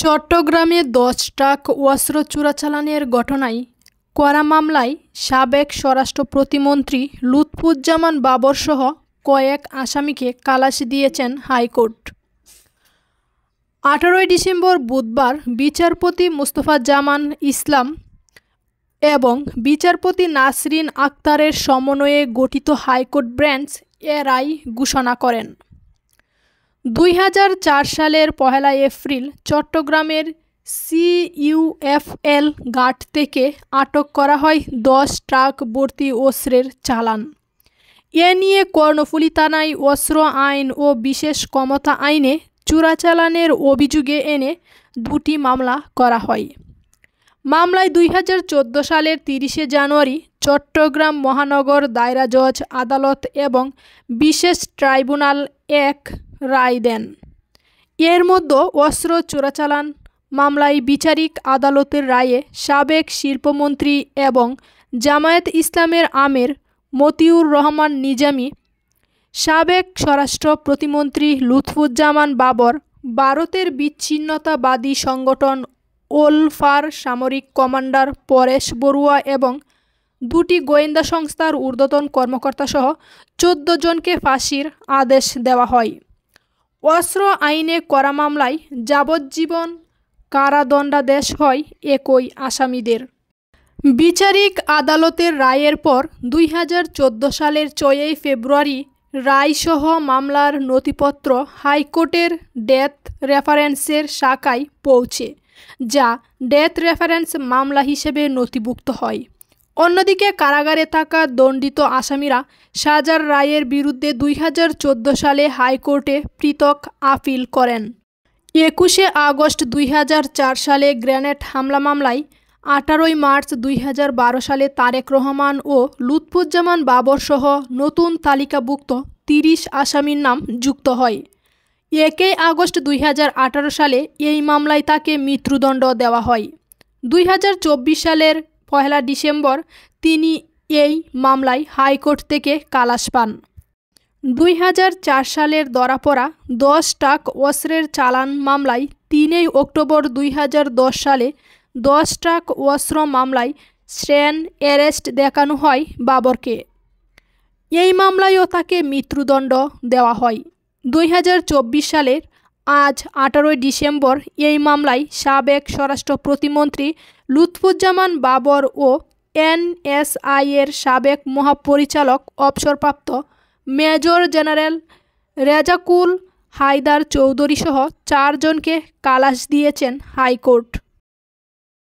চট্টগ্রামে 10 ট্রাক অস্ত্র চোরাচালানের ঘটনায় করা মামলায় সাবেক স্বরাষ্ট্র প্রতিমন্ত্রী লুৎফুজ্জামান বাবরসহ কয়েক আসামিকে খালাস দিয়েছেন হাইকোর্ট। 18 ডিসেম্বর বুধবার বিচারপতি মুস্তফা-জামান ইসলাম এবং বিচারপতি নাসরিন আক্তারের সমন্বয়ে গঠিত হাইকোর্ট বেঞ্চ এ রায় ঘোষণা করেন। 2004 সালের 1 এপ্রিল চট্টগ্রামের CUFL ঘাট থেকে আটক করা হয় 10 ট্রাক ভর্তি অস্ত্রের চালান। এ নিয়ে কর্ণফুলী থানায় অস্ত্র আইন ও বিশেষ ক্ষমতা আইনে চোরাচালানের অভিযোগে এনে 2টি মামলা করা হয়। মামলায় 2014 সালের 30 জানুয়ারি চট্টগ্রাম মহানগর দায়রা জজ আদালত এবং বিশেষ ট্রাইব্যুনাল 1 রায় দেন। এর মধ্যে অস্ত্র চোরাচালান মামলায় বিচারিক আদালতের রায়ে সাবেক শিল্পমন্ত্রী এবং জামায়াত ইসলামের আমির মতিউর রহমান নিজামী, সাবেক স্বরাষ্ট্র প্রতিমন্ত্রী লুৎফুজ্জামান বাবর, ভারতের বিচ্ছিন্নতাবাদী সংগঠন ওলফার সামরিক কমান্ডার পরেশ বড়ুয়া এবং 2টি গোয়েন্দা সংস্থার ঊর্ধ্বতন কর্মকর্তাসহ 14 জনকে ফাঁসির আদেশ দেওয়া হয়। অস্ত্র আইনে করা মামলায় যাবজ্জীবন কারাদণ্ডাদেশ হয় একই আসামিদের। বিচারিক আদালতের রায়ের পর 2014 সালের 6 ফেব্রুয়ারি রায়সহ মামলার নথিপত্র হাইকোর্টের ডেথ রেফারেন্সের শাখায় পৌঁছে, যা ডেথ রেফারেন্স মামলা হিসেবে নথিভুক্ত হয়। অন্যদিকে কারাগারে থাকা দণ্ডিত আসামিরা সাজার রায়ের বিরুদ্ধে 2014 সালে হাইকোর্টে পৃথক আপিল করেন। 21 আগস্ট 2004 সালে গ্রেনেড হামলা মামলায় 18 মার্চ 2012 সালে তারেক রহমান ও লুৎফুজ্জামান বাবরসহ নতুন তালিকাভুক্ত 30 আসামির নাম যুক্ত হয়। 1 আগস্ট 2018 সালে এই মামলায় তাকে মৃত্যুদণ্ড দেওয়া হয়। 2024 সালের 1 ডিসেম্বর তিনি এই মামলায় হাইকোর্ট থেকে খালাস পান। 2004 সালের ধরাপড়া 10 ট্রাক অস্ত্রের চালান মামলায় 3 অক্টোবর 2010 সালে 10 ট্রাক অস্ত্র মামলায় স্ট্যান্ড অ্যারেস্ট দেখানো হয় বাবরকে। এই মামলায়ও তাকে মৃত্যুদণ্ড দেওয়া হয়। 2024 সালের আজ 18 ডিসেম্বর এই মামলায় সাবেক স্বরাষ্ট্র প্রতিমন্ত্রী লুৎফুজ্জামান বাবর ও NSI এর সাবেক মহাপরিচালক অবসরপ্রাপ্ত মেজর জেনারেল রেজাকুল হায়দার চৌধুরী সহ 4 জনকে খালাস দিয়েছেন হাইকোর্ট।